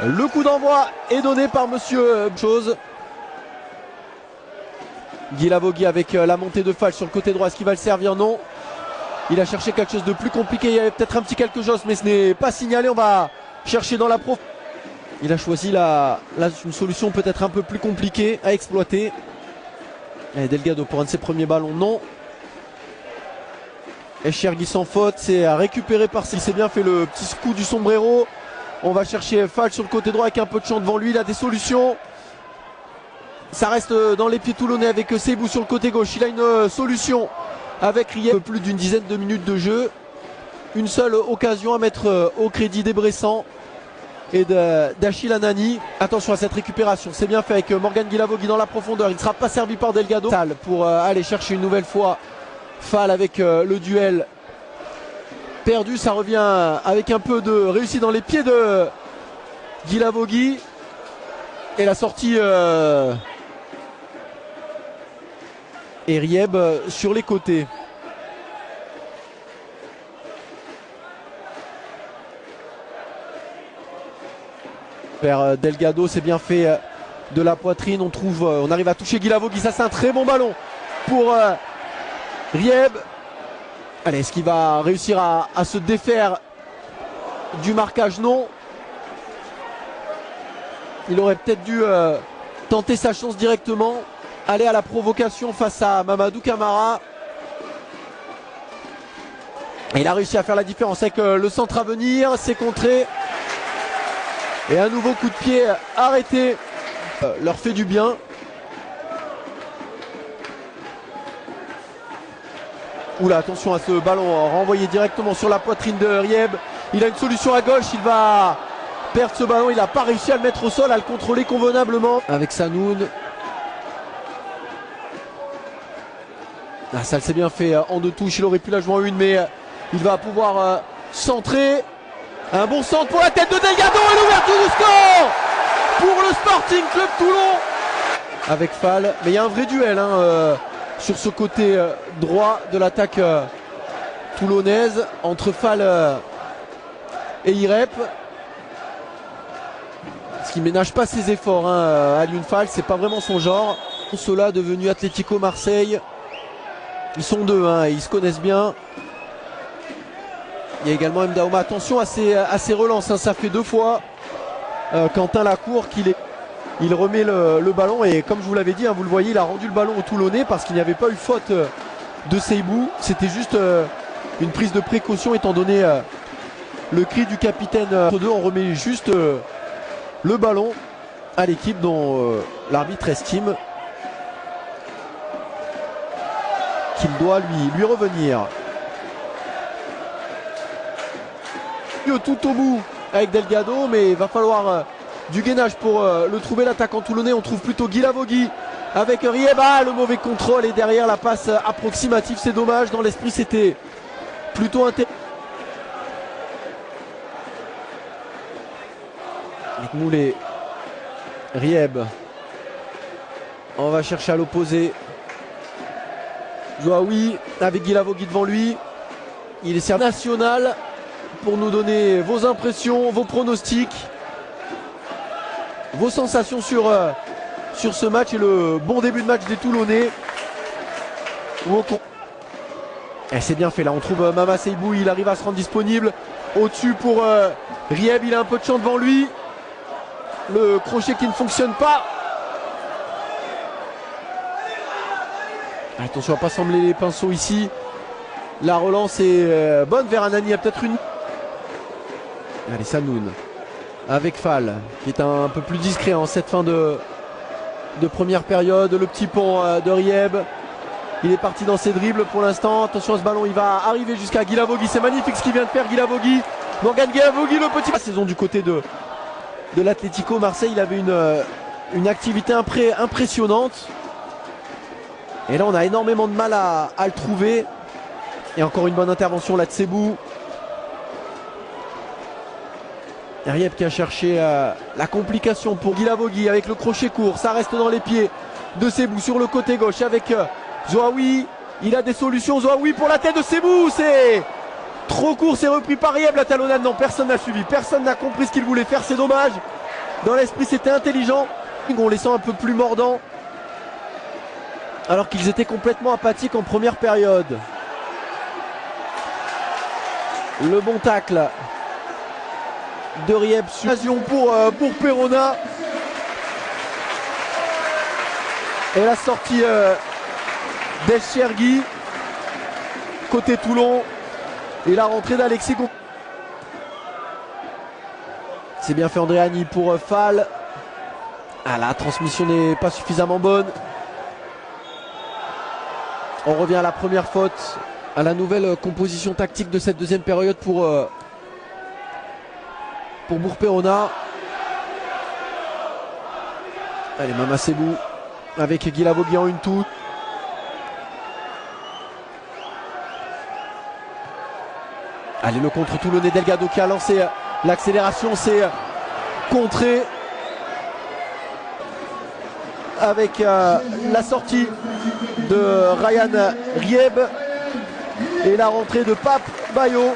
Le coup d'envoi est donné par monsieur Chose. Guy Lavogui avec la montée de Fall sur le côté droit. Est-ce qu'il va le servir? Non. Il a cherché quelque chose de plus compliqué. Il y avait peut-être un petit quelque chose, mais ce n'est pas signalé. On va chercher dans la prof. Il a choisi une solution peut-être un peu plus compliquée à exploiter. Et Delgado pour un de ses premiers ballons, non. Echergui sans faute, c'est récupéré par il s'est bien fait le petit coup du sombrero. On va chercher Fall sur le côté droit avec un peu de champ devant lui. Il a des solutions. Ça reste dans les pieds toulonnais avec Sebou sur le côté gauche. Il a une solution avec Rieb. Plus d'une dizaine de minutes de jeu. Une seule occasion à mettre au crédit des Bressans et d'Achille Anani. Attention à cette récupération. C'est bien fait avec Morgan Guy Lavogui dans la profondeur. Il ne sera pas servi par Delgado. Pour aller chercher une nouvelle fois Fall avec le duel perdu. Ça revient avec un peu de réussite dans les pieds de Guy Lavogui. Et la sortie et Rieb sur les côtés. Vers Delgado, c'est bien fait de la poitrine. On arrive à toucher Guy Lavogui. Ça, c'est un très bon ballon pour Rieb. Allez, est-ce qu'il va réussir à se défaire du marquage? Non. Il aurait peut-être dû tenter sa chance directement. Aller à la provocation face à Mamadou Camara. Et il a réussi à faire la différence avec le centre à venir. C'est contré. Et un nouveau coup de pied arrêté. Leur fait du bien. Oula, attention à ce ballon renvoyé directement sur la poitrine de Rieb. Il a une solution à gauche. Il va perdre ce ballon. Il n'a pas réussi à le mettre au sol, à le contrôler convenablement. Avec Sanoun. Ah, ça s'est bien fait en deux touches. Il aurait pu la jouer en une, mais il va pouvoir centrer. Un bon centre pour la tête de Delgado et l'ouverture du score pour le Sporting Club Toulon. Avec Fall. Mais il y a un vrai duel sur ce côté droit de l'attaque toulonnaise entre Fall et Irep. Ce qui ménage pas ses efforts à Alioune Fall. C'est pas vraiment son genre. Ceux-là devenus Atlético Marseille. Ils sont deux, ils se connaissent bien. Il y a également Mdaouma. Attention à ses relances, ça fait deux fois. Quentin Lacour il remet le ballon et comme je vous l'avais dit, vous le voyez, il a rendu le ballon au Toulonnais parce qu'il n'y avait pas eu faute de Seibou. C'était juste une prise de précaution étant donné le cri du capitaine. On remet juste le ballon à l'équipe dont l'arbitre estime qu'il doit lui revenir. Tout au bout avec Delgado, mais il va falloir du gainage pour le trouver, l'attaquant toulonnais. On trouve plutôt Guy Lavogui avec Rieb. Le mauvais contrôle et derrière la passe approximative, c'est dommage. Dans l'esprit c'était plutôt intéressant. Avec Moulet, Rieb. On va chercher à l'opposé. Zouaoui avec Guy Lavogui devant lui. Il est servi national pour nous donner vos impressions, vos pronostics, vos sensations sur ce match et le bon début de match des Toulonnais. Et c'est bien fait là, on trouve Mama Seibou, il arrive à se rendre disponible. Au-dessus pour Rieb, il a un peu de champ devant lui. Le crochet qui ne fonctionne pas. Attention à ne pas s'emmêler les pinceaux ici. La relance est bonne vers Anani, il y a peut-être une. Allez, Sanoun avec Fall qui est un peu plus discret en cette fin de première période. Le petit pont de Rieb. Il est parti dans ses dribbles pour l'instant. Attention à ce ballon, il va arriver jusqu'à Guy Lavogui. C'est magnifique ce qu'il vient de faire Guy Lavogui. Morgan Guy Lavogui, le petit. La saison du côté de l'Atlético Marseille, il avait une activité impressionnante. Et là on a énormément de mal à le trouver. Et encore une bonne intervention là de Sebou. Rieb qui a cherché la complication pour Guy Lavogui avec le crochet court. Ça reste dans les pieds de Sebou sur le côté gauche avec Zouaoui. Il a des solutions. Zouaoui pour la tête de Sebou. C'est trop court. C'est repris par Rieb. La talonnade. Non, personne n'a suivi. Personne n'a compris ce qu'il voulait faire. C'est dommage. Dans l'esprit, c'était intelligent. On les sent un peu plus mordants. Alors qu'ils étaient complètement apathiques en première période. Le bon tacle de Rieb. Occasion pour Perona. Et la sortie d'Eschergui. Côté Toulon. Et la rentrée d'Alexis. C'est bien fait Andréani pour Fall. Ah, la transmission n'est pas suffisamment bonne. On revient à la première faute, à la nouvelle composition tactique de cette deuxième période pour Bourg-Perona. Allez, Mama Sebou avec Guilavogui en une touche. Allez, le contre toulonnais Delgado qui a lancé l'accélération, c'est contré avec la sortie de Ryan Rieb et la rentrée de Pape Bayo.